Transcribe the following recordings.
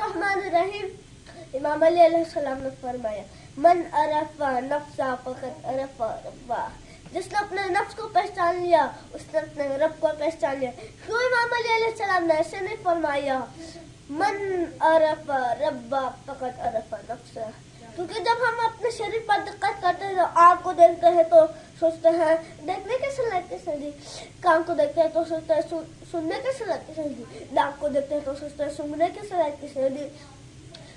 الرحمن الرحیم. امام علیہ السلام نے فرمایا من عرف نفسہ فقط عرف ربہ. جس نے اپنے نفس کو پہچان لیا اس نے اپنے رب کو پہچان لیا. کیوں امام علیہ السلام نے ایسے نہیں فرمایا من عرف ربہ فقط عرف نفسہ؟ کیونکہ جب ہم اپنے شریر پر دقت کرتے ہیں تو آنکھ کو دیکھتے ہیں تو سوچتے ہیں دیکھنے کے صلاحیت کس نے دی. کان کو دیکھتے ہیں تو سوچتے ہیں سننے کی صلاحیت کس نے دی. ناک کو دیکھتے ہیں تو سوچتے ہیں سونگھنے کی صلاحیت کس نے دی.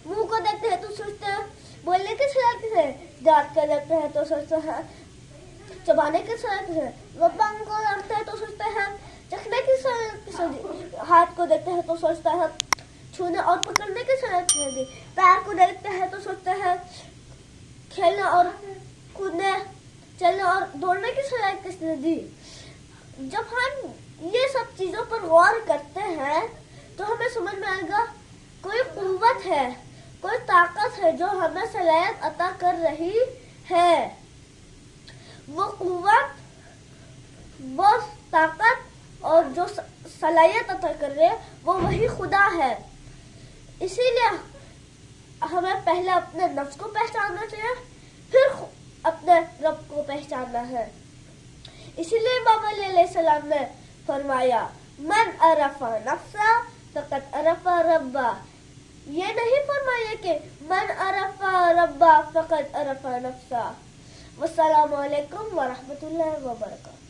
منہ کو دیکھتے ہیں تو سوچتے ہیں بولنے کی صلاحیت کس نے دی. دانت کو دیکھتے ہیں تو سوچتے ہیں چبانے کی صلاحیت کس نے دی. زبان کو دیکھتے ہیں تو سوچتے ہیں چکھنے کی صلاحیت کس نے دی. ہاتھ کو دیکھتے ہیں تو سوچتا ہے چھونے اور پکڑنے کی صلاحیت کس نے دی. پیر کو دیکھتے ہیں تو سوچتے ہیں کھیلنے اور کودنے چلنے اور دوڑنے کی صلاحیت کس نے دی. جب ہم یہ سب چیزوں پر غور کرتے ہیں تو ہمیں سمجھ میں آئے گا کوئی قوت ہے، کوئی طاقت ہے جو ہمیں صلاحیت عطا کر رہی ہے. وہ قوت، وہ طاقت اور جو صلاحیت عطا کر رہے وہ وہی خدا ہے. اسی لیے ہمیں پہلے اپنے نفس کو پہچاننا چاہیے، پھر اپنے رب کو پہچاننا ہے. اسی لیے امام علیہ السلام نے فرمایا من عرف نفسہ فقط عرف ربہ. یہ نہیں فرمایا کہ من عرف ربہ فقط عرف نفسہ. والسلام علیکم ورحمۃ اللہ وبرکاتہ.